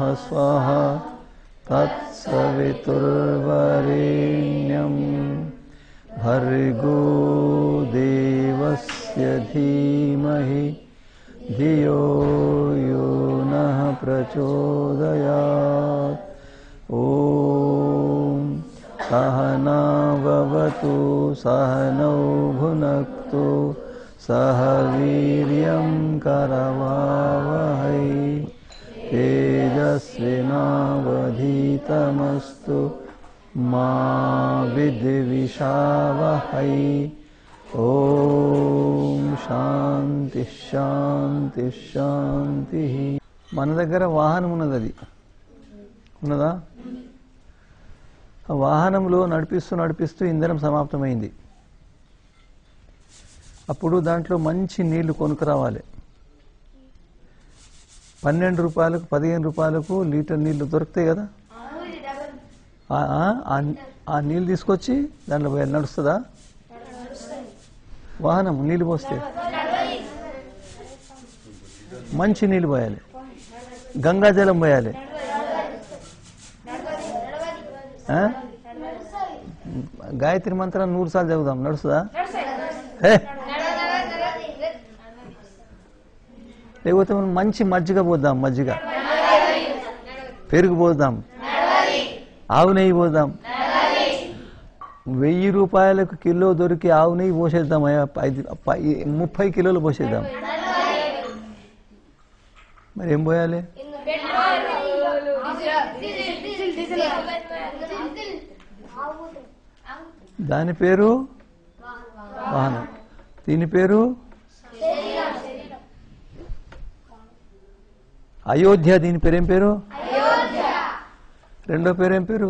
स्वाहा तत्सवितुर्वरेण्यं भर्गो देवस्य धीमहि धियो यो नः प्रचोदयात्। ॐ सहना भवतु सहनौ भुनक्तु सह वीर्यं करवावहै तेजस्विनावधीतमस्तु मा विद्विषावहै। ఓం శాంతి శాంతి శాంతి. మన దగ్గర వాహనం ఉన్నది, అది ఉన్నదా? ఆ వాహనంలో నడిపిస్తూ నడిపిస్తూ ఇంధనం సమాప్తమైంది. అప్పుడు దాంట్లో మంచి నీళ్లు కొనుక్కురావాలి. 12 రూపాయలకు 15 రూపాయలకు లీటర్ నీళ్లు దొరుకుతాయి కదా. ఆ నీళ్ళు తీసుకొచ్చి దాంట్లో నడుస్తుందా వాహనం? నీళ్ళు పోస్తే మంచి నీళ్ళు పోయాలి, గంగాజలం పోయాలి. గాయత్రి మంత్రం 100 సార్లు చదువుదాం, నడుస్తుందా? లేకపోతే మనం మంచి మజ్జిగ పోద్దాం, మజ్జిగ, పెరుగు పోద్దాం, ఆవు నెయ్యి పోద్దాం. 1000 రూపాయలకు కిలో దొరికి ఆవు నెయ్యి పోసేద్దాం, 30 కిలోలు పోసేద్దాం. మరి ఏం పోయాలి? దాని పేరు వాహనం, దీని పేరు అయోధ్య. దీని పేరేం పేరు? రెండో పేరేం పేరు?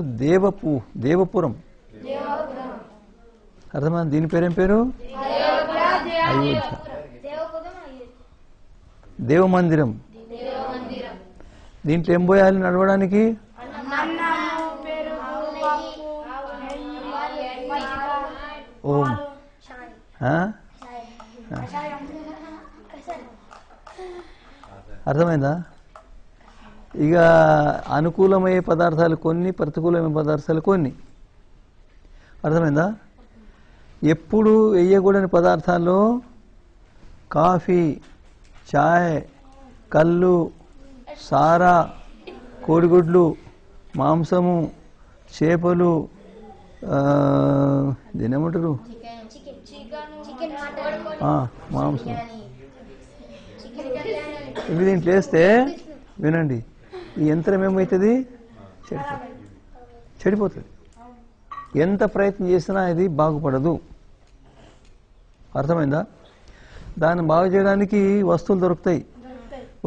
దేవపురం. అర్థమైంది? దీని పేరేం పేరు? అయోధ్య. దేవమందిరం. దీంట్లో ఏం పోయాలి నడవడానికి? ఓం. అర్థమైందా? ఇక అనుకూలమయ్యే పదార్థాలు కొన్ని, ప్రతికూలమయ్యే పదార్థాలు కొన్ని. అర్థమైందా? ఎప్పుడు వేయకూడని పదార్థాల్లో కాఫీ, చాయ్, కళ్ళు, సారా, కోడిగుడ్లు, మాంసము, చేపలు, దీని ఏమంటారు, మాంసం, ఇవి దీంట్లో వేస్తే వినండి, ఈ యంత్రం ఏమవుతుంది? చెడిపోతుంది. ఎంత ప్రయత్నం చేసినా ఇది బాగుపడదు. అర్థమైందా? దాన్ని బాగు చేయడానికి వస్తువులు దొరుకుతాయి.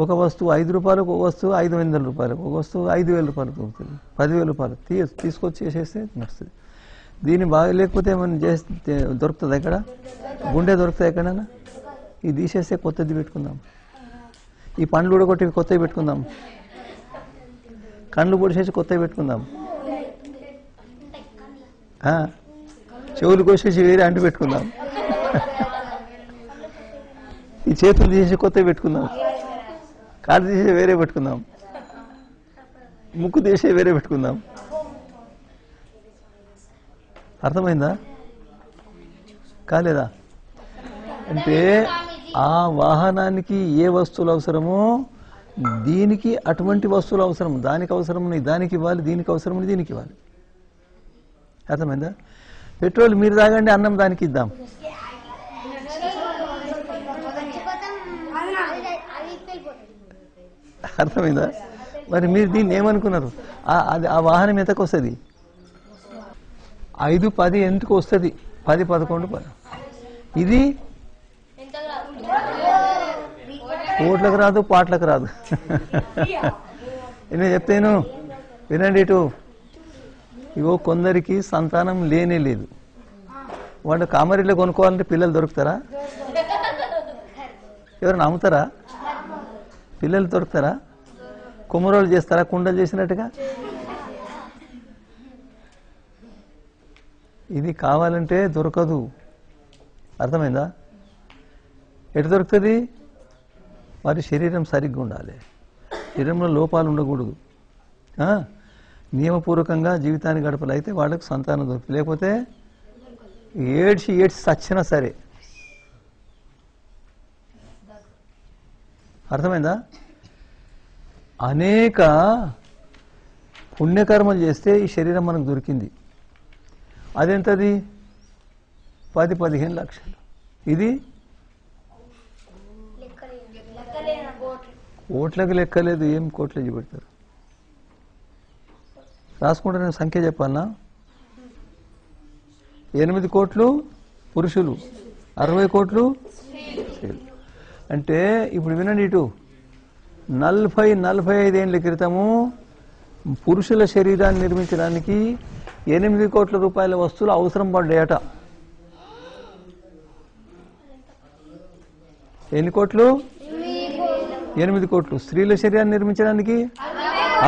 ఒక వస్తువు 5 రూపాయలకు, ఒక వస్తువు 500 రూపాయలకు, ఒక వస్తువు 5000 రూపాయలకు దొరుకుతుంది. 10,000 రూపాయలు తీసుకొచ్చి చేసేస్తే నడుస్తుంది. దీన్ని బాగా లేకపోతే ఏమైనా చేస్తే దొరుకుతుంది ఎక్కడ? గుండె దొరుకుతుంది ఎక్కడైనా? ఇది తీసేస్తే కొత్తది పెట్టుకుందాం. ఈ పండ్లు ఉడగొట్టి కొత్తవి పెట్టుకుందాం. కళ్ళు పొడిచేసి కొత్తవి పెట్టుకుందాం. చెవులు కోసేసి వేరే అంటు పెట్టుకుందాం. ఈ చేతులు తీసేసి కొత్తవి పెట్టుకుందాం. కాళ్ళు తీసేసి వేరే పెట్టుకుందాం. ముక్కు తీసే వేరే పెట్టుకుందాం. అర్థమైందా? కాలేదా? అంటే ఆ వాహనానికి ఏ వస్తువులు అవసరమో దీనికి అటువంటి వస్తువులు అవసరం. దానికి అవసరం దానికి ఇవ్వాలి, దీనికి అవసరం దీనికి ఇవ్వాలి. అర్థమైందా? పెట్రోల్ మీరు తాగండి, అన్నం దానికి ఇద్దాం. అర్థమైందా? మరి మీరు దీన్ని ఏమనుకున్నారు? ఆ వాహనం ఎంతకు వస్తుంది? 5, 10 ఎందుకు వస్తుంది? 10, 11. ఇది కోట్లకు రాదు, పాటలకు రాదు. నేను చెప్తాను వినండి. ఇటు ఇవో కొందరికి సంతానం లేనే లేదు. వాళ్ళు కామరీలో కొనుక్కోవాలంటే పిల్లలు దొరుకుతారా? ఎవరైనా అమ్ముతారా? పిల్లలు దొరుకుతారా? కుమ్మరోళ్ళు చేస్తారా కుండలు చేసినట్టుగా? ఇది కావాలంటే దొరకదు. అర్థమైందా? ఎటు దొరుకుతుంది? వారి శరీరం సరిగ్గా ఉండాలి, శరీరంలో లోపాలు ఉండకూడదు. నియమపూర్వకంగా జీవితాన్ని గడపలు అయితే వాళ్ళకు సంతానం దొరుకుతుంది. లేకపోతే ఏడ్చి చచ్చినా సరే. అర్థమైందా? అనేక పుణ్యకర్మలు చేస్తే ఈ శరీరం మనకు దొరికింది. అదెంతది? 10-15 లక్షలు. ఇది కోట్లకు లెక్కలేదు. ఏం కోట్లు చూపెడతారు? రాసుకుంటే నేను సంఖ్య చెప్పాలనా? 8 కోట్లు పురుషులు, 60 కోట్లు స్త్రీలు. అంటే ఇప్పుడు వినండి, ఇటు 40-45 ఏళ్ల క్రితము పురుషుల శరీరాన్ని నిర్మించడానికి 8 కోట్ల రూపాయల వస్తువులు అవసరం పడ్డాయట. ఎన్ని కోట్లు? 8 కోట్లు. స్త్రీల శరీరాన్ని నిర్మించడానికి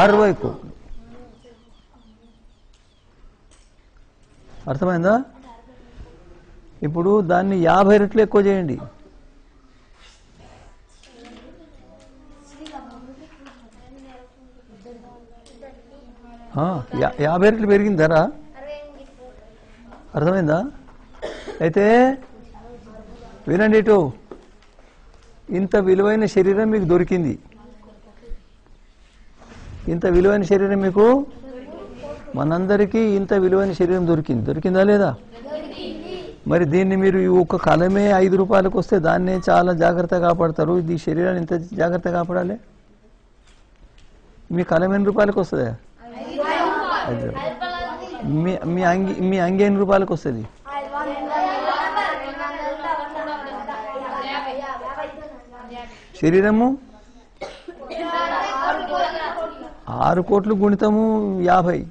60 కోట్లు. అర్థమైందా? ఇప్పుడు దాన్ని 50 రెట్లు ఎక్కువ చేయండి. 50 రెట్లు పెరిగింది ధర. అర్థమైందా? అయితే వినండి, ఇటు ఇంత విలువైన శరీరం మీకు దొరికింది. ఇంత విలువైన శరీరం మీకు, మనందరికీ ఇంత విలువైన శరీరం దొరికిందా లేదా? మరి దీన్ని మీరు ఒక కలమే 5 రూపాయలకు వస్తే దాన్నే చాలా జాగ్రత్తగా కాపాడతారు. ఈ శరీరాన్ని ఇంత జాగ్రత్తగా కాపాడాలి. మీ కలం ఎన్ని రూపాయలకు వస్తుంది? మీ అంగి ఎన్ని రూపాయలకు వస్తుంది? శరీరము 6 కోట్లు గుణితము 50.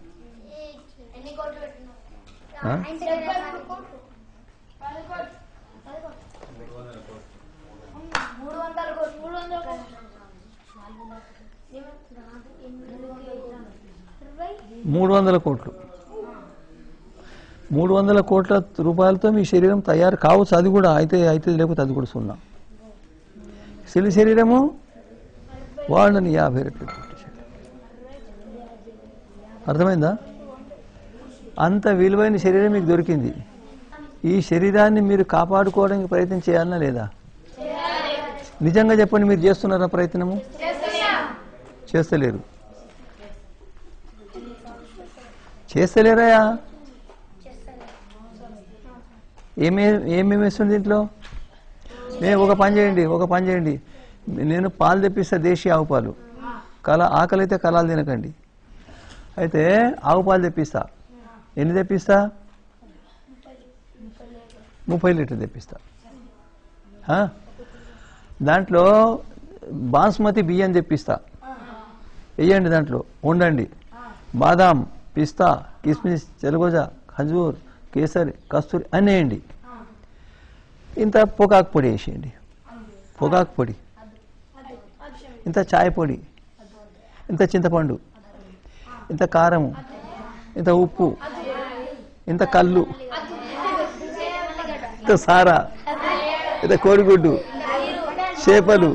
$300 కోట్లు. 300 కోట్ల రూపాయలతో మీ శరీరం తయారు కావచ్చు. అది కూడా అయితే లేకపోతే అది కూడా సున్నా. శిల శరీరము వాళ్ళని 50 రెట్లు. అర్థమైందా? అంత విలువైన శరీరం మీకు దొరికింది. ఈ శరీరాన్ని మీరు కాపాడుకోవడానికి ప్రయత్నం చేయాలనా లేదా? నిజంగా చెప్పండి, మీరు చేస్తున్నారా ప్రయత్నము? చేస్తలేరు. చేస్తలేరాయా? ఏమేమి వేస్తుంది దీంట్లో? ఒక పని చేయండి, నేను పాలు తెప్పిస్తా, దేశీ ఆవు పాలు. ఆకలి అయితే కలాలు తినకండి. అయితే ఆవు పాలు తెప్పిస్తా. ఎన్ని తెప్పిస్తా? 30 లీటర్లు తెప్పిస్తా. దాంట్లో బాస్మతి బియ్యం తెప్పిస్తా. వేయండి, దాంట్లో వండండి. బాదాం, పిస్తా, కిస్మిస్, చెలగోజా, ఖజూర్, కేసరి, కస్తూరి అన్నీ వేయండి. ఇంత పొగాకు పొడి వేసేయండి. పొగాకు పొడి, ఇంత చాయ్ పొడి, ఇంత చింతపండు, ఇంత కారము, ఇంత ఉప్పు, ఇంత కళ్ళు, ఇంత సారా, ఇంత కోడిగుడ్డు, చేపలు.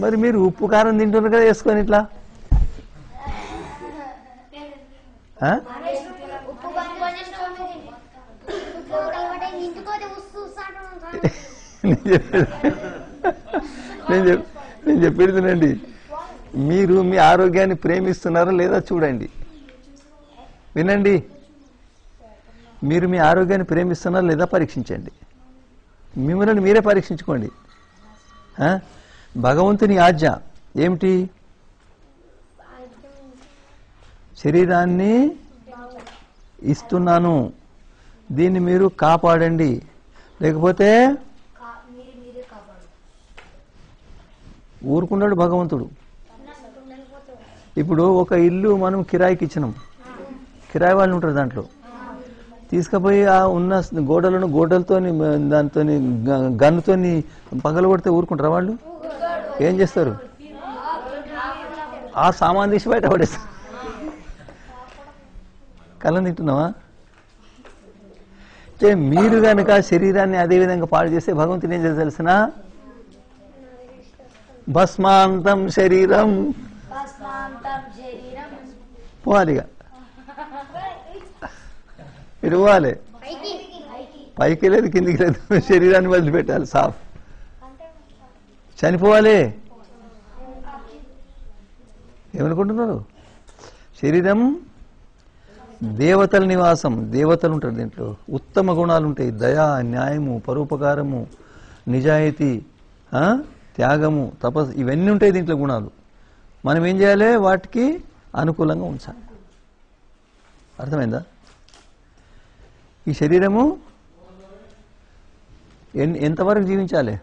మరి మీరు ఉప్పు కారం తింటున్నారు కదా, వేసుకొని ఇట్లా. నేను చెప్పేది, మీరు మీ ఆరోగ్యాన్ని ప్రేమిస్తున్నారా లేదా చూడండి. వినండి, మీరు మీ ఆరోగ్యాన్ని ప్రేమిస్తున్నారా లేదా పరీక్షించండి. మిమ్మల్ని మీరే పరీక్షించుకోండి. భగవంతుని ఆజ్ఞ ఏమిటి? శరీరాన్ని ఇస్తున్నాను, దీన్ని మీరు కాపాడండి, లేకపోతే ఊరుకున్నాడు భగవంతుడు. ఇప్పుడు ఒక ఇల్లు మనం కిరాయికి ఇచ్చినాం, కిరాయి వాళ్ళు ఉంటారు, దాంట్లో తీసుకుపోయి ఆ ఉన్న గోడలతో దాంతో గన్నుతో పగలు కొడితే ఊరుకుంటారా వాళ్ళు? ఏం చేస్తారు? ఆ సామాన్ తీసి బయట పడేస్తారు. కళ్ళం తింటున్నావా? మీరు కనుక శరీరాన్ని అదే విధంగా పాడు చేస్తే భగవంతుని ఏం చేసి తెలిసిన భస్మాంతం శరీరం పోవాలిగా మీరు పోవాలి పైకి లేదు కిందికి లేదు శరీరాన్ని వదిలిపెట్టాలి సాఫ్ చనిపోవాలి ఏమనుకుంటున్నారు శరీరం దేవతల నివాసం దేవతలు ఉంటారు దీంట్లో ఉత్తమ గుణాలు ఉంటాయి దయా న్యాయము పరోపకారము నిజాయితీ త్యాగము తపస్సు ఇవన్నీ ఉంటాయి దీంట్లో గుణాలు మనం ఏం చేయాలి వాటికి అనుకూలంగా ఉంచాలి అర్థమైందా ఈ శరీరము ఎంతవరకు జీవించాలి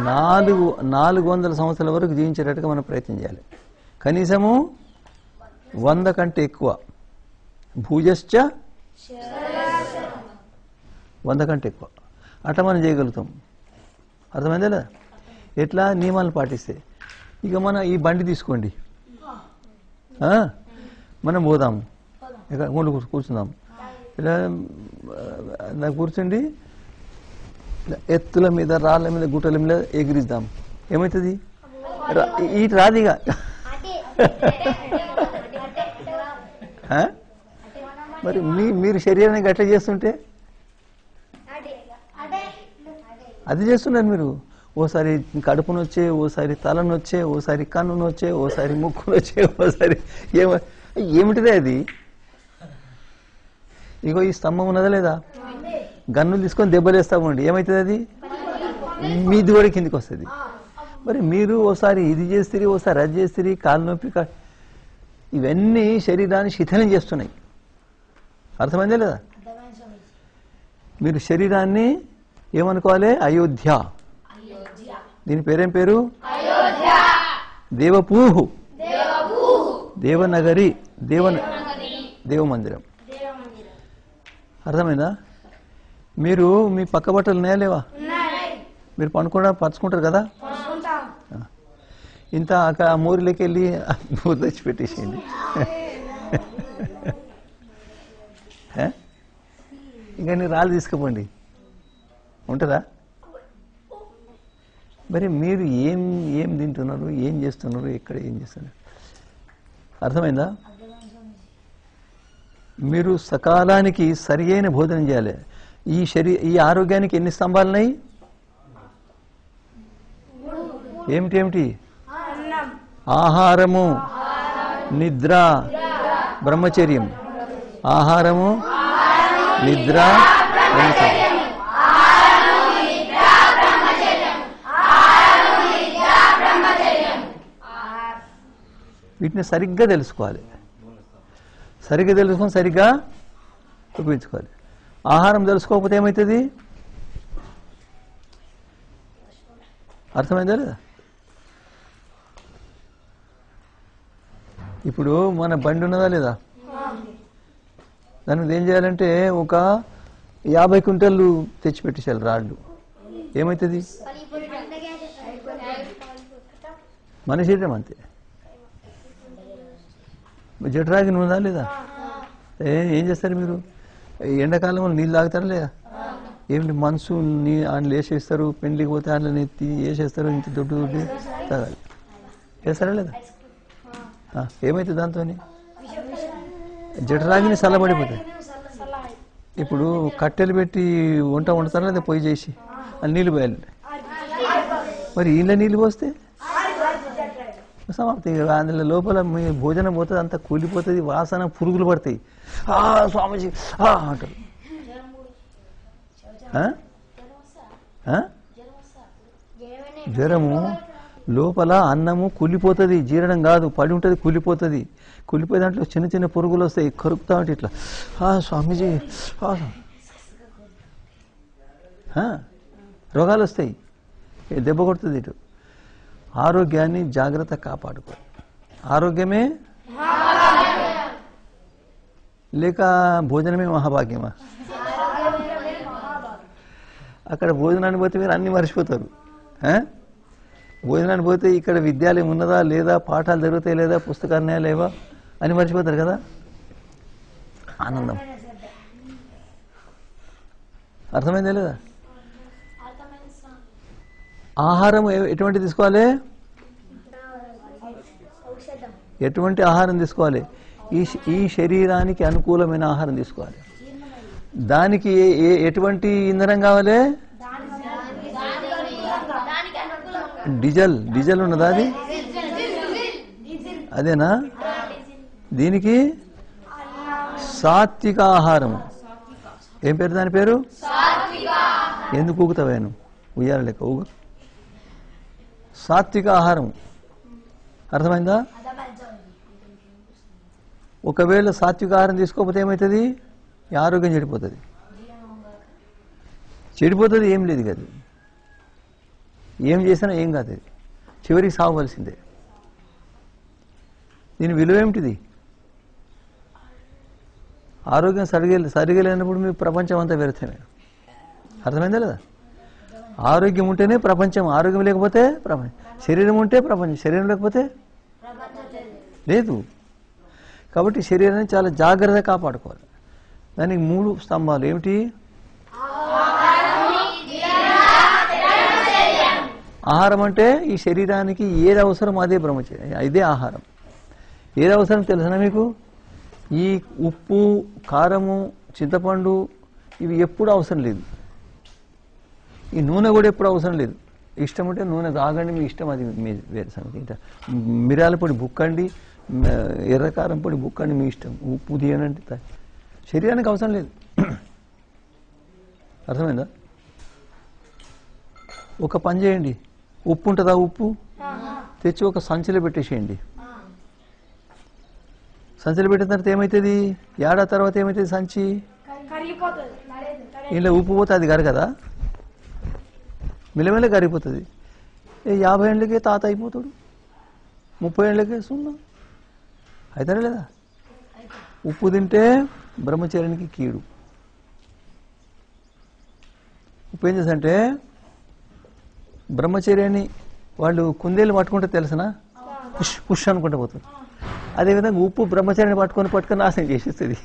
400 సంవత్సరాల వరకు జీవించేటట్టుగా మనం ప్రయత్నం చేయాలి కనీసము 100 కంటే ఎక్కువ భూజశ్చ 100 కంటే ఎక్కువ అట్లా మనం చేయగలుగుతాం అర్థమైందా లేదా ఎట్లా నియమాలు పాటిస్తే ఇక మన ఈ బండి తీసుకోండి మనం పోదాము ఇక కూర్చుందాం ఇలా నాకు కూర్చుండి ఎత్తుల మీద రాళ్ళ మీద గుట్టల మీద ఎగిరిద్దాం ఏమవుతుంది ఇటు రాదిగా మరి మీరు శరీరాన్ని గట్ల చేస్తుంటే అది చేస్తున్నారు మీరు ఓసారి కడుపునొచ్చే ఓసారి తలనొచ్చే ఓసారి కన్నునొచ్చే ఓసారి ముక్కునొచ్చే ఓసారి ఏమిటిదే అది ఇగో ఈ స్తంభం ఉన్నదా లేదా గన్నులు తీసుకొని దెబ్బలేస్తామండి ఏమవుతుంది అది మీది కూడా కిందికి వస్తుంది మరి మీరు ఓసారి ఇది చేస్తారు ఓసారి అది చేస్తారు కాలు నొప్పి ఇవన్నీ శరీరాన్ని శిథిలం చేస్తున్నాయి అర్థమైందే లేదా మీరు శరీరాన్ని ఏమనుకోవాలి అయోధ్య దీని పేరేం పేరు దేవపూహు దేవనగరి దేవమందిరం అర్థమైందా మీరు మీ పక్క బట్టలు ఉన్నాయా లేవా మీరు పరుచుకుంటారు కదా ఇంత అక్కడ మూరిలోకి వెళ్ళి మూరు తెచ్చి పెట్టేసేయండి ఇంకా నీ రాళ్ళు తీసుకుపోండి ఉంటుందా మరి మీరు ఏం తింటున్నారు ఏం చేస్తున్నారు ఎక్కడ ఏం చేస్తున్నారు అర్థమైందా మీరు సకాలానికి సరి అయిన భోజనం చేయాలి ఈ ఆరోగ్యానికి ఎన్ని స్తంభాలున్నాయి ఏమిటి ఆహారము నిద్ర బ్రహ్మచర్యం ఆహారము నిద్ర బ్రహ్మచర్యం వీటిని సరిగ్గా తెలుసుకోవాలి తెలుసుకొని సరిగ్గా ఉపయోగించుకోవాలి ఆహారం తెలుసుకోకపోతే ఏమవుతుంది అర్థమైందా లేదా ఇప్పుడు మన బండి ఉన్నదా లేదా దానికి ఏం చేయాలంటే ఒక 50 క్వింటళ్ళు తెచ్చిపెట్టేసారు రాళ్ళు ఏమవుతుంది మన శరీరం అంతే జఠరాగి ఉన్నదా లేదా ఏం చేస్తారు మీరు ఎండాకాలంలో నీళ్ళు తాగుతారా లేదా ఏమిటి మనసు ఆయన వేసేస్తారు పెండ్లికి పోతే ఆయన నెత్తి వేసేస్తారు ఇంత దొడ్డు తాగాలి వేస్తారా లేదా ఏమవుతుంది దాంతో జఠరాగిని చల్లబడిపోతాయి ఇప్పుడు కట్టెలు పెట్టి వంట వండుతారా లేదా పొయ్యి చేసి అది నీళ్ళు పోయాలి మరి ఇంట్లో నీళ్ళు పోస్తే సమాప్తి అందులో లోపల మీ భోజనం పోతుంది అంతా కూలిపోతుంది వాసన పురుగులు పడతాయి స్వామీజీ అంటారు జ్వరము లోపల అన్నము కూలిపోతుంది జీర్ణం కాదు పడి ఉంటుంది కూలిపోతుంది కూలిపోయే దాంట్లో చిన్న చిన్న పురుగులు వస్తాయి కరుకుతా ఉంటే ఇట్లా స్వామీజీ రోగాలు వస్తాయి దెబ్బ కొడుతుంది ఇటు ఆరోగ్యాన్ని జాగ్రత్త కాపాడుకో ఆరోగ్యమే లేక భోజనమే మహాభాగ్యమా అక్కడ భోజనాన్ని పోతే మీరు అన్ని మర్చిపోతారు భోజనాన్ని పోతే ఇక్కడ విద్యాలయం ఉన్నదా లేదా పాఠాలు జరుగుతాయి లేదా పుస్తకాలు లేవా అని మర్చిపోతారు కదా ఆనందం అర్థమైందా లేదా ఆహారం ఎటువంటి తీసుకోవాలి? ఎటువంటి ఆహారం తీసుకోవాలి? ఈ శరీరానికి అనుకూలమైన ఆహారం తీసుకోవాలి. దానికి ఎటువంటి ఇంధనం కావాలి? డీజిల్ ఉన్నదా? అది అదేనా? దీనికి సాత్విక ఆహారం. ఏం పేరు దాని పేరు? ఎందుకు ఊగుతావేను? ఉయ్యాల లెక్క ఊగు. సాత్విక ఆహారం. అర్థమైందా? ఒకవేళ సాత్విక ఆహారం తీసుకోకపోతే ఏమవుతుంది? ఆరోగ్యం చెడిపోతుంది. చెడిపోతుంది, ఏం లేదు కదా. ఏం చేసినా ఏం కాదు, అది చివరికి సాగవలసిందే. దీని విలువ ఏమిటిది? ఆరోగ్యం సరిగా లేనప్పుడు మీ ప్రపంచం అంతా వ్యర్థమే. అర్థమైందా లేదా? ఆరోగ్యం ఉంటేనే ప్రపంచం, ఆరోగ్యం లేకపోతే ప్రపంచం. శరీరం ఉంటే ప్రపంచం, శరీరం లేకపోతే లేదు. కాబట్టి శరీరాన్ని చాలా జాగ్రత్తగా కాపాడుకోవాలి. దానికి 3 స్తంభాలు ఏమిటి? ఆహారం అంటే ఈ శరీరానికి ఏది అవసరం అదే బ్రహ్మచర్యం, ఇదే ఆహారం. ఏది అవసరం తెలుసునా మీకు? ఈ ఉప్పు, కారము, చింతపండు ఇవి ఎప్పుడు అవసరం లేదు. ఈ నూనె కూడా ఎప్పుడు అవసరం లేదు. ఇష్టం ఉంటే నూనె తాగండి, మీ ఇష్టం, అది మీ వేరే సంగతి. మిరియాల పొడి బుక్కండి, ఎర్రకారం పొడి బుక్కండి, మీ ఇష్టం. ఉప్పు తీయనంటే శరీరానికి అవసరం లేదు. అర్థమైందా? ఒక పని చేయండి, ఉప్పు ఉంటుందా? ఉప్పు తెచ్చి ఒక సంచిలో పెట్టేసేయండి. సంచిలో పెట్టిన తర్వాత ఏమవుతుంది? ఏడాది తర్వాత ఏమవుతుంది? సంచి ఇలా ఉప్పు పోతే అది కరగదా? మిలమిల కరిగిపోతుంది. 50 ఏళ్ళకే తాత అయిపోతాడు, 30 ఏళ్ళకే సున్నా అవుతారా లేదా? ఉప్పు తింటే బ్రహ్మచర్యానికి కీడు. ఉప్పు ఏం చేసంటే బ్రహ్మచర్యాన్ని వాళ్ళు కుందేలు పట్టుకుంటే తెలుసునా? పుష్ పుష్ అనుకుంటూ పోతారు. అదేవిధంగా ఉప్పు బ్రహ్మచర్యాన్ని పట్టుకొని నాశనం చేసేస్తుంది.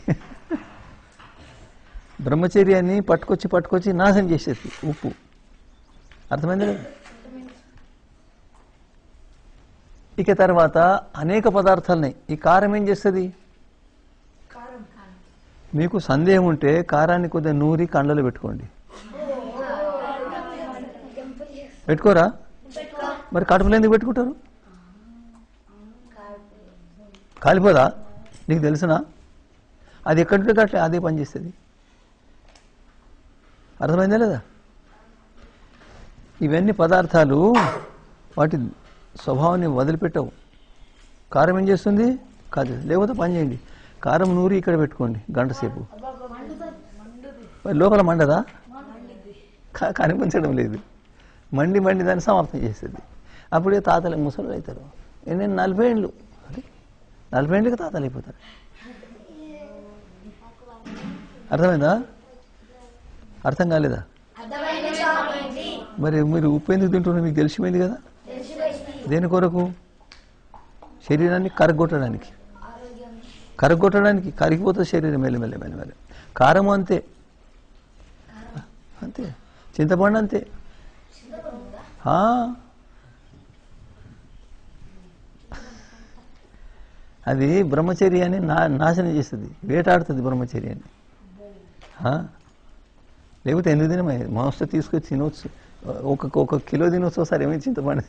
బ్రహ్మచర్యాన్ని పట్టుకొచ్చి నాశనం చేసేస్తుంది ఉప్పు. అర్థమైంది కదా? ఇక తర్వాత అనేక పదార్థాలున్నాయి. ఈ కారం ఏం చేస్తుంది? మీకు సందేహం ఉంటే కారాన్ని కొద్దిగా నూరి కండ్లలో పెట్టుకోండి. పెట్టుకోరా? మరి కడుపులో ఎందుకు పెట్టుకుంటారు? కాలిపోదా? నీకు తెలుసునా? అది ఎక్కడికి అట్లే అదే పనిచేస్తుంది. అర్థమైందా లేదా? ఇవన్నీ పదార్థాలు వాటి స్వభావాన్ని వదిలిపెట్టవు. కారం ఏం చేస్తుంది? కాదు. లేకపోతే పని చేయండి, కారం నూరి ఇక్కడ పెట్టుకోండి గంట సేపు. మరి లోపల మండదా? కనిపించడం లేదు. మండి దాన్ని సమాప్తం చేస్తుంది. అప్పుడే తాతలు ముసలు అవుతారు. నేను 40 ఏళ్ళు, 40 ఏళ్ళకి తాతలు అయిపోతారు. అర్థమైందా? అర్థం కాలేదా? మరి మీరు ఉప్పు ఎందుకు తింటున్నారు? మీకు తెలిసిపోయింది కదా. దేని కొరకు? శరీరాన్ని కరగొట్టడానికి. కరిగిపోతుంది శరీరం మెల్లమెల్ల. కారము అంతే, చింతపండు అంతే. అది బ్రహ్మచర్యాన్ని నాశనం చేస్తుంది, వేటాడుతుంది బ్రహ్మచర్యాన్ని. లేకపోతే ఎందుకు తినమే? మాంసం తీసుకొచ్చి తినవచ్చు, ఒక కిలో తినవచ్చు ఒకసారి. ఏమైంది చింతపండు?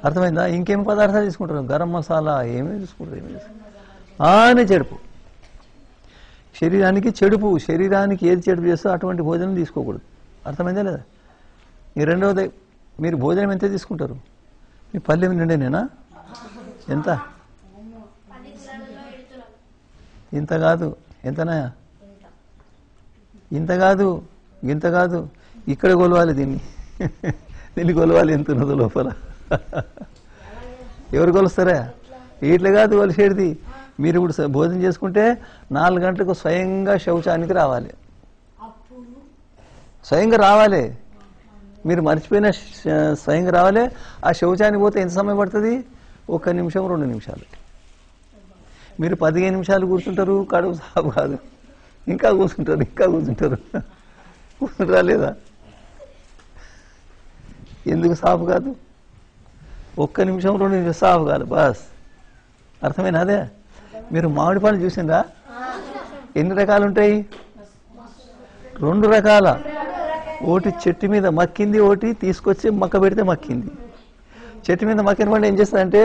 అర్థమైందా? ఇంకేం పదార్థాలు తీసుకుంటారు? గరం మసాలా ఏమేమి తీసుకుంటారు? అని చెడుపు. శరీరానికి చెడుపు. శరీరానికి ఏది చెడుపు చేస్తో అటువంటి భోజనం తీసుకోకూడదు. అర్థమైందా లేదా? ఈ రెండవది, మీరు భోజనం ఎంత తీసుకుంటారు? మీ పల్లెం నిండేనేనా? ఎంత? ఇంత కాదు. ఎంతనా? ఇంత కాదు, ఇంత కాదు. ఇక్కడ కొలవాలి దీన్ని కొలవాలి ఎంత ఉన్నదో లోపల. ఎవరు కొలుస్తారా? ఇట్లా కాదు కొలిసేది. మీరు ఇప్పుడు భోజనం చేసుకుంటే 4 గంటలకు స్వయంగా శౌచానికి రావాలి. స్వయంగా రావాలి. మీరు మర్చిపోయిన స్వయంగా రావాలి. ఆ శౌచానికి పోతే ఎంత సమయం పడుతుంది? 1 నిమిషం 2 నిమిషాలు. మీరు 15 నిమిషాలు కూర్చుంటారు, కడుపు సాగు కాదు. ఇంకా కూర్చుంటారు. కూర్చుంటారా లేదా? ఎందుకు సాఫ్ కాదు? ఒక్క నిమిషం 2 నిమిషం సాఫ్ కాదు బస్. అర్థమైనా అదే? మీరు మామిడి పళ్ళు చూసిండ్రా? ఎన్ని రకాలు ఉంటాయి? 2 రకాల. ఒకటి చెట్టు మీద మక్కింది, ఒకటి తీసుకొచ్చి మక్క పెడితే మక్కింది. చెట్టు మీద మక్కిన పండు ఏం చేస్తుందంటే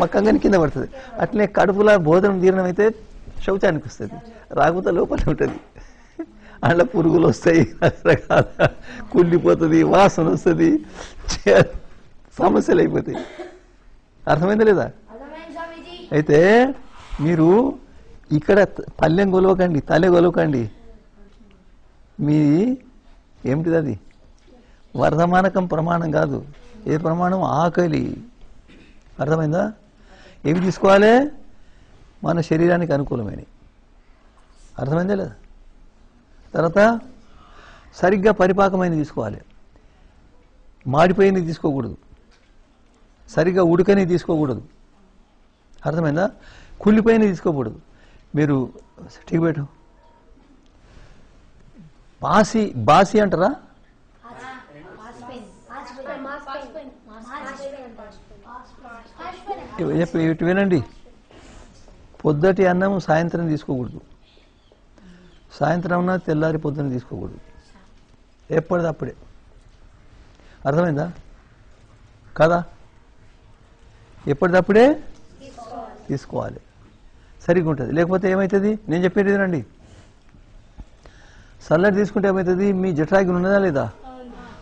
మక్కంగానే కింద పడుతుంది. అట్లనే కడుపులో భోజనం జీర్ణం అయితే శౌచానికి వస్తుంది, రాకపోతే లోపల ఉంటుంది. అందులో పురుగులు వస్తాయి, రకరకాల కుళ్ళిపోతుంది, వాసన వస్తుంది, సమస్యలు అయిపోతాయి. అర్థమైందా లేదా? అయితే మీరు ఇక్కడ పల్లెం గొలవకండి, తలే గొలవకండి. మీ ఏమిటిది అది? వర్ధమానకం ప్రమాణం కాదు. ఏ ప్రమాణం? ఆకలి. అర్థమైందా? ఏమి తీసుకోవాలి? మన శరీరానికి అనుకూలమైనవి. అర్థమైందా లేదా? తర్వాత సరిగ్గా పరిపాకమైనది తీసుకోవాలి. మాడిపోయినది తీసుకోకూడదు, సరిగ్గా ఉడకని తీసుకోకూడదు. అర్థమైందా? కుళ్ళిపోయినది తీసుకోకూడదు. మీరు టీ పెట్టు. బాసి అంటారా? ఇటు వినండి. పొద్దటి అన్నం సాయంత్రం తీసుకోకూడదు, సాయంత్రం అన్నా తెల్లారి పొద్దున తీసుకోకూడదు. ఎప్పటిదప్పుడే. అర్థమైందా కదా? ఎప్పటిదప్పుడే తీసుకోవాలి, సరిగ్గా ఉంటుంది. లేకపోతే ఏమవుతుంది? నేను చెప్పేది వినండి. చల్లటి తీసుకుంటే ఏమవుతుంది? మీ జఠరాగ్ని ఉన్నదా లేదా?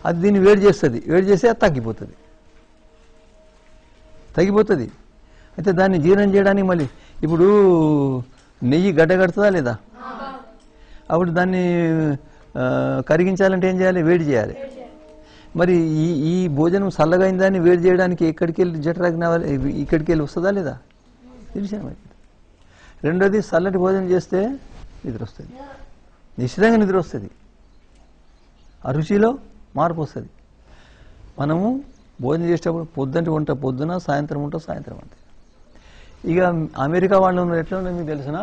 అది దీన్ని వేడి చేస్తుంది, వేడి చేస్తే అది తగ్గిపోతుంది. అయితే దాన్ని జీర్ణం చేయడానికి మళ్ళీ ఇప్పుడు నెయ్యి గడ్డ కడుతుందా లేదా? అప్పుడు దాన్ని కరిగించాలంటే ఏం చేయాలి? వేడి చేయాలి. మరి ఈ భోజనం చల్లగా అయిన దాన్ని వేడి చేయడానికి ఎక్కడికి వెళ్ళి జఠరాగ్ని ఇక్కడికి వెళ్ళి వస్తుందా లేదా? తెలిసాను. రెండోది, చల్లటి భోజనం చేస్తే నిద్ర వస్తుంది, నిశ్చితంగా నిద్ర వస్తుంది, ఆ రుచిలో మార్పు వస్తుంది. మనము భోజనం చేసేటప్పుడు పొద్దుంటి వంట పొద్దున, సాయంత్రం వంట సాయంత్రం అంతే. ఇక అమెరికా వాళ్ళు ఉన్న ఎట్లా ఉందో మీకు తెలిసిన,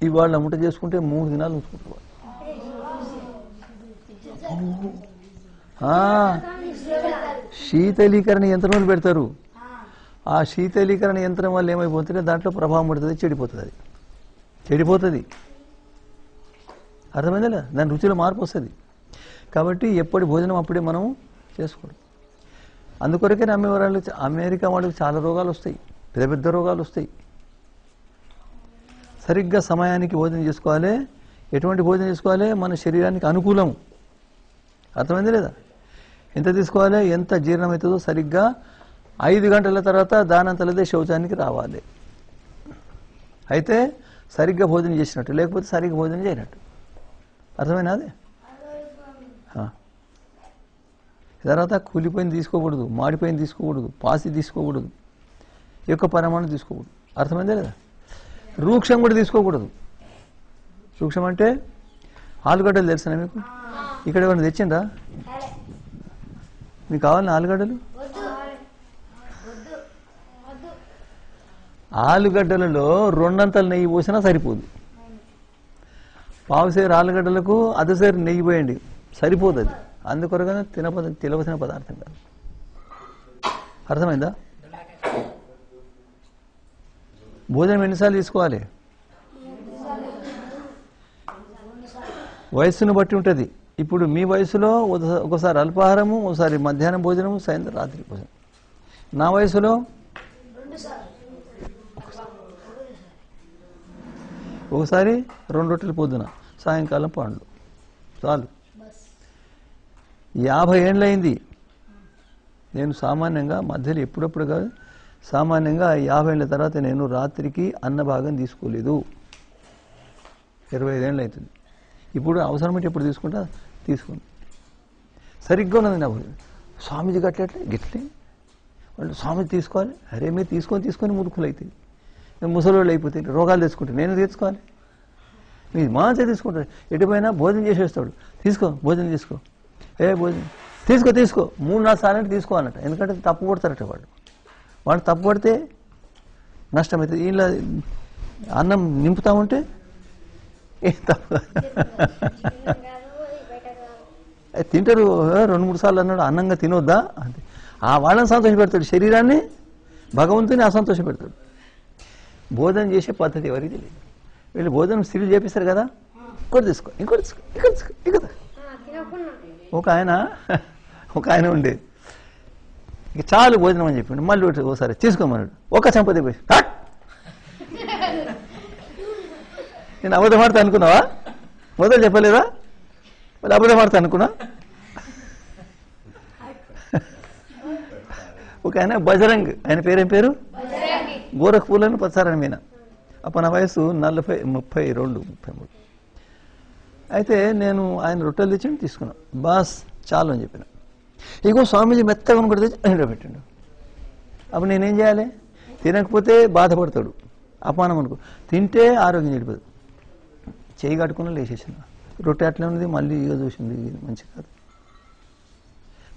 ఇవాళ వంట చేసుకుంటే 3 దినాలు ఉంచుకుంటారు. శీతలీకరణ యంత్రం పెడతారు. ఆ శీతలీకరణ యంత్రం వల్ల ఏమైపోతుంటే దాంట్లో ప్రభావం పడుతుంది, చెడిపోతుంది. అర్థమైందా? దాని రుచిలో మార్పు వస్తుంది. కాబట్టి ఎప్పటి భోజనం అప్పుడే మనం చేసుకోవడం. అందుకొరకే అమెరికా వాళ్ళకి చాలా రోగాలు వస్తాయి, పెద్ద పెద్ద రోగాలు వస్తాయి. సరిగ్గా సమయానికి భోజనం చేసుకోవాలి. ఎటువంటి భోజనం చేసుకోవాలి? మన శరీరానికి అనుకూలం. అర్థమైంది లేదా? ఎంత తీసుకోవాలి? ఎంత జీర్ణమవుతుందో సరిగ్గా 5 గంటల తర్వాత దానంతలదే శౌచానికి రావాలి. అయితే సరిగ్గా భోజనం చేసినట్టు, లేకపోతే సరిగ్గా భోజనం చేయనట్టు. అర్థమైనా? అదే. తర్వాత కూలిపోయింది తీసుకోకూడదు, మాడిపోయింది తీసుకోకూడదు, పాసి తీసుకోకూడదు, యొక్క పరిమాణం తీసుకోకూడదు. అర్థమైందే లేదా? రూక్షం కూడా తీసుకోకూడదు. రూక్షం అంటే ఆలుగడ్డలు తెలుసా మీకు? ఇక్కడ ఏమైనా తెచ్చిందా? మీకు కావాలని ఆలుగడ్డలు? ఆలుగడ్డలలో 2 అంతలు నెయ్యి పోసినా సరిపోదు. పావుసేరు ఆలుగడ్డలకు అర్ధసేరు నెయ్యి పోయండి, సరిపోదు. అది అందుకొరగానే తినవలసిన పదార్థం కాదు. అర్థమైందా? భోజనం ఎన్నిసార్లు తీసుకోవాలి? వయస్సును బట్టి ఉంటుంది. ఇప్పుడు మీ వయసులో ఒకసారి అల్పాహారము, ఒకసారి మధ్యాహ్నం భోజనము, సాయంత్రం రాత్రి భోజనం. నా వయసులో ఒకసారి 2 రొట్టెలు పొద్దున, సాయంకాలం పండ్లు, చాలు. 50 ఏళ్ళయింది నేను సామాన్యంగా, మధ్యలో ఎప్పుడప్పుడు కాదు, సామాన్యంగా 50 ఏళ్ళ తర్వాత నేను రాత్రికి అన్నభాగం తీసుకోలేదు. 25 ఏళ్ళు అవుతుంది. ఇప్పుడు అవసరమైతే ఎప్పుడు తీసుకోండి. సరిగ్గా ఉన్నది నా స్వామీజీ గట్లే వాళ్ళు స్వామీజీ తీసుకోవాలి. అరే మీరు తీసుకొని మురుకులు అవుతాయి, ముసలోళ్ళు అయిపోతాయి, రోగాలు తెచ్చుకుంటారు. నేను తెచ్చుకోవాలి? మీరు మాంసే తీసుకుంటారు. ఎటుపోయినా భోజనం చేసేస్తాడు, భోజనం తీసుకో, భోజనం తీసుకో 3-4 సార్లు అంటే తీసుకోవాలన్నట. ఎందుకంటే తప్పు పడతారట వాళ్ళు తప్పు పడితే నష్టమవుతుంది. ఇలా అన్నం నింపుతా ఉంటే ఏం తప్పు. తింటారు 2-3 సార్లు అన్నాడు అన్నంగా తినొద్దా అంటే ఆ వాళ్ళని సంతోషపెడతాడు, శరీరాన్ని భగవంతుని అసంతోషపెడతాడు. భోజనం చేసే పద్ధతి ఎవరికి తెలియదు. వీళ్ళు భోజనం స్త్రీలు చేపిస్తారు కదా, ఇంకోటి తీసుకో ఇంకోటి తీసుకో ఇక్కడ తీసుకో ఇక్కడ. ఒక ఆయన ఉండేది, ఇక చాలు భోజనం అని చెప్పిండు. మళ్ళీ ఒకసారి తీసుకోమన్నాడు, ఒక చంపతి పోయి నేను అబద్ధం ఆడతా అనుకున్నావా? మొదలు చెప్పలేదా? మళ్ళీ అబద్ధం ఆడతా అనుకున్నా. ఒక ఆయన బజరంగ్, ఆయన పేరేం పేరు? గోరఖ్పూర్లను ప్రచారం మీద. అప్పుడు నా వయసు 32-33. అయితే నేను ఆయన రొట్టెలు తెచ్చి తీసుకున్నా. బాస్ చాలు అని చెప్పిన. ఇగో స్వామీజీ మెత్తగా కూడా తెచ్చి ఇంట్లో పెట్టిండు. అప్పుడు నేనేం చేయాలి? తినకపోతే బాధపడతాడు, అపానం అనుకో. తింటే ఆరోగ్యం చెడిపోదు. చేయి కట్టుకుని లేచేసిన రొట్టె అట్లా ఉన్నది, మళ్ళీ ఇక చూసింది మంచి కాదు.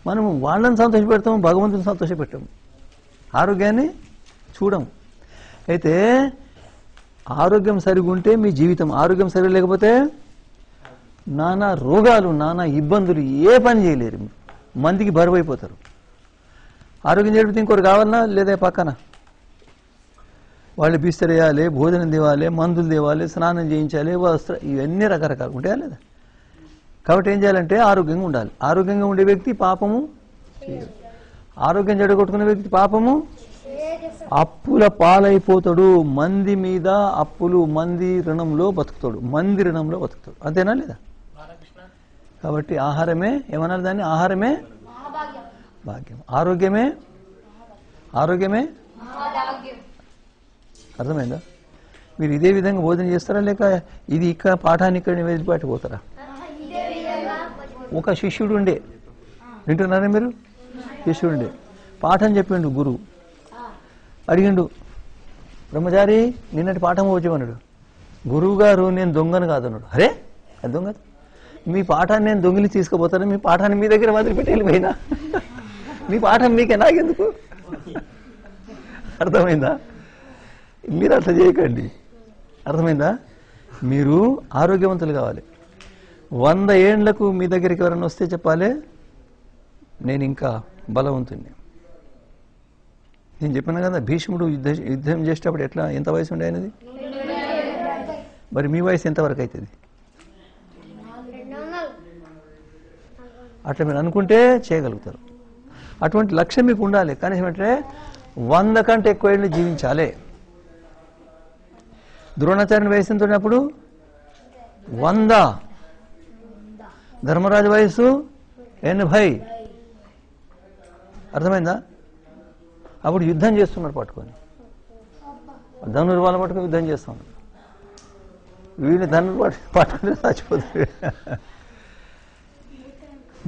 మనము వాళ్ళని సంతోషపెడతాము, భగవంతుని సంతోషపెట్టాము, ఆరోగ్యాన్ని చూడము. అయితే ఆరోగ్యం సరిగా ఉంటే మీ జీవితం, ఆరోగ్యం సరిగా లేకపోతే నానా రోగాలు, నానా ఇబ్బందులు, ఏ పని చేయలేరు. మందికి బరువు అయిపోతారు. ఆరోగ్యం చెడిపోతే ఇంకోటి కావాలన్నా లేదా పక్కన వాళ్ళు బిస్తర్ వేయాలి, భోజనం తేవాలి, మందులు తేవాలి, స్నానం చేయించాలి, వస్త్ర, ఇవన్నీ రకరకాలు ఉంటాయా లేదా? కాబట్టి ఏం చేయాలంటే ఆరోగ్యంగా ఉండాలి. ఆరోగ్యంగా ఉండే వ్యక్తి పాపము చేయడు. ఆరోగ్యం చెడగొట్టుకునే వ్యక్తి పాపము అప్పుల పాలైపోతాడు. మంది మీద అప్పులు, మంది రుణంలో బతుకుతాడు, మంది రుణంలో బతుకుతాడు. అంతేనా లేదా? కాబట్టి ఆహారమే ఏమన్నారు దాన్ని? ఆహారమే భాగ్యం, ఆరోగ్యమే అర్థమైందా? మీరు ఇదే విధంగా భోజనం చేస్తారా, లేక ఇది ఇక్కడ పాఠాన్ని ఇక్కడ వదిలిపెట్టిపోతారా? ఒక శిష్యుడు ఉండే, వింటున్నారా మీరు? శిష్యుడు ఉండే, పాఠం చెప్పిండు గురువు. అడిగిండు, బ్రహ్మచారి నిన్నటి పాఠం వచ్చేమన్నాడు. గురువు గారు నేను దొంగను కాదన్నాడు. అరే అది దొంగ, మీ పాఠాన్ని నేను దొంగిలి తీసుకుపోతాను, మీ పాఠాన్ని మీ దగ్గర వదిలిపెట్టి వెళ్ళిపోయినా, మీ పాఠం మీకే నాకెందుకు? అర్థమైందా? మీరు అట్లా చేయకండి. అర్థమైందా? మీరు ఆరోగ్యవంతులు కావాలి. 100 ఏండ్లకు మీ దగ్గరికి ఎవరైనా వస్తే చెప్పాలి, నేను ఇంకా బలవంతుణ్ణి. నేను చెప్పాను కదా, భీష్ముడు యుద్ధం చేసేటప్పుడు ఎట్లా, ఎంత వయసు ఉండే ఆయనది? మరి మీ వయసు ఎంతవరకు అవుతుంది? అట్లా మీరు అనుకుంటే చేయగలుగుతారు. అటువంటి లక్ష్యం మీకు ఉండాలి. కనీసం అంటే 100 కంటే ఎక్కువ ఏళ్ళు జీవించాలి. ద్రోణాచార్యుని వయసు ఎంత ఉన్నప్పుడు? 100. ధర్మరాజు వయసు 80. అర్థమైందా? అప్పుడు యుద్ధం చేస్తున్నారు పట్టుకొని, ధనుర్వాళ్ళ పట్టుకొని యుద్ధం చేస్తున్నారు. వీళ్ళు ధనుర్ పట్టుకొని చచ్చిపోతారు.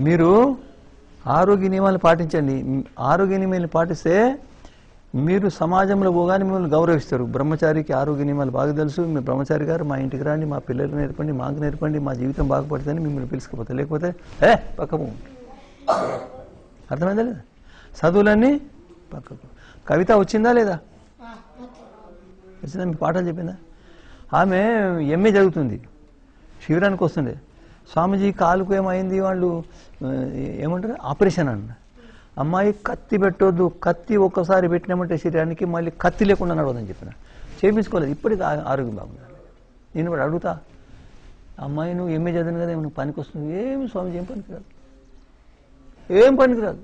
మీరు ఆరోగ్య నియమాలు పాటించండి. ఆరోగ్య నియమాలు పాటిస్తే మీరు సమాజంలో పోగానే మిమ్మల్ని గౌరవిస్తారు. బ్రహ్మచారికి ఆరోగ్య నియమాలు బాగా తెలుసు, మీ బ్రహ్మచారి గారు మా ఇంటికి రండి, మా పిల్లలకు నేర్పండి, మాకు నేర్పండి, మా జీవితం బాగుపడుతుందని మిమ్మల్ని పిలుచుకుపోతారు. లేకపోతే పక్కకు. అర్థమైందా లేదా? చదువులన్నీ పక్కకు. కవిత వచ్చిందా లేదా? వచ్చిందా? మీ పాఠాలు చెప్పిందా? ఆమె ఎంఏ చదువుతుంది, శిబిరానికి వస్తుండే. స్వామీజీ కాలుకు ఏమైంది, వాళ్ళు ఏమంటారు ఆపరేషన్ అన్న. అమ్మాయి కత్తి పెట్టొద్దు, కత్తి ఒక్కసారి పెట్టినామంటే శరీరానికి మళ్ళీ కత్తి లేకుండా నడవదని చెప్పిన. చేయించుకోలేదు, ఇప్పటికి ఆరోగ్యం బాగుంది. నేను కూడా అడుగుతా, అమ్మాయి నువ్వు ఎంఏ చదివిన కదా, ఏమైనా పనికి వస్తుంది? ఏమి స్వామీజీ ఏం పనికిరాదు, ఏం పనికిరాదు.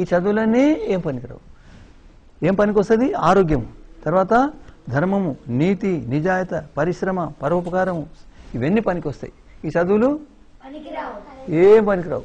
ఈ చదువులన్నీ ఏం పనికిరావు. ఏం పనికి వస్తుంది? ఆరోగ్యం, తర్వాత ధర్మము, నీతి, నిజాయిత, పరిశ్రమ, పరోపకారము, ఇవన్నీ పనికి వస్తాయి. ఈ చదువులు ఏం పనికిరావు.